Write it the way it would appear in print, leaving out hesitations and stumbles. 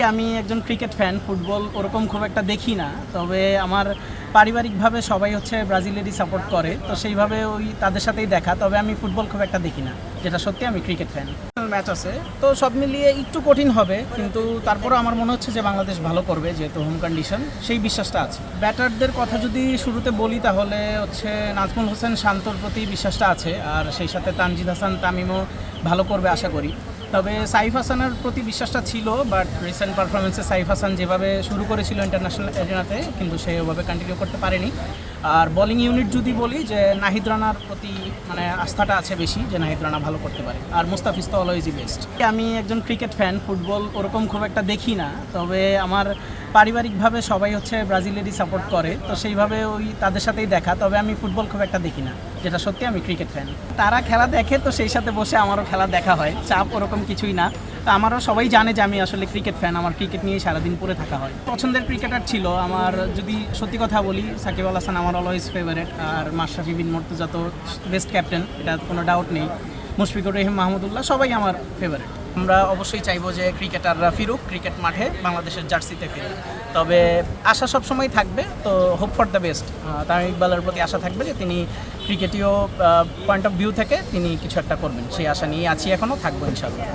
আমি একজন cricket fan. Football ওরকম খুব একটা দেখি না, তবে আমার পারিবারিকভাবে সবাই হচ্ছে ব্রাজিলেরই সাপোর্ট করে, তো সেইভাবে ওই তাদের সাথেই দেখা। তবে আমি ফুটবল খুব একটা দেখি না, যেটা সত্যি আমি ক্রিকেট ফ্যান। ম্যাচ আছে তো সব মিলিয়ে একটু কঠিন হবে, কিন্তু তারপরে আমার মনে হচ্ছে যে বাংলাদেশ ভালো করবে, যেহেতু হোম কন্ডিশন, সেই বিশ্বাসটা আছে। ব্যাটারদের কথা যদি শুরুতে বলি তাহলে হচ্ছে নাজমুল হোসেন শান্তর প্রতি বিশ্বাসটা আছে, আর সেই সাথে তানজিদ হাসান তামিমও ভালো করবে আশা করি। তবে সাইফ হাসানের প্রতি বিশ্বাসটা ছিল, বাট রিসেন্ট পারফরমেন্সে সাইফ হাসান যেভাবে শুরু করেছিল ইন্টারন্যাশনাল এরিনাতে, কিন্তু সে ওভাবে কন্টিনিউ করতে পারেনি। আর বোলিং ইউনিট যদি বলি, যে নাহিদ রানার প্রতি মানে আস্থাটা আছে বেশি, যে নাহিদ রানা ভালো করতে পারে, আর মুস্তাফিজ তো অলওয়েজই বেস্ট। আমি একজন ক্রিকেট ফ্যান। ফুটবল ওরকম খুব একটা দেখি না, তবে আমার পারিবারিকভাবে সবাই হচ্ছে ব্রাজিলেরই সাপোর্ট করে, তো সেইভাবে ওই তাদের সাথেই দেখা। তবে আমি ফুটবল খুব একটা দেখি না, যেটা সত্যি আমি ক্রিকেট ফ্যান। তারা খেলা দেখে, তো সেই সাথে বসে আমারও খেলা দেখা হয়। চাপ ওরকম কিছুই না। তো আমারও সবাই জানে যে আমি আসলে ক্রিকেট ফ্যান, আমার ক্রিকেট নিয়েই সারাদিন পড়ে থাকা হয়। পছন্দের ক্রিকেটার ছিল আমার, যদি সত্যি কথা বলি, সাকিব আল হাসান আমার অলওয়েজ ফেভারিট, আর মাশরাফি বিন মুর্তজা তো বেস্ট ক্যাপ্টেন, এটা কোনো ডাউট নেই। মুশফিকুর রহিম মাহমুদুল্লাহ সবাই আমার ফেভারিট। আমরা অবশ্যই চাইবো যে ক্রিকেটাররা ফিরুক, ক্রিকেট মাঠে বাংলাদেশের জার্সিতে ফিরুক। তবে আশা সবসময় থাকবে, তো hope for the best. Tamim ইকবালের প্রতি আশা থাকবে যে তিনি ক্রিকেটীয় পয়েন্ট অফ ভিউ থেকে তিনি কিছু একটা করবেন, সেই আশা নিয়ে আছি, এখনও থাকবো ইনশাআল্লাহ।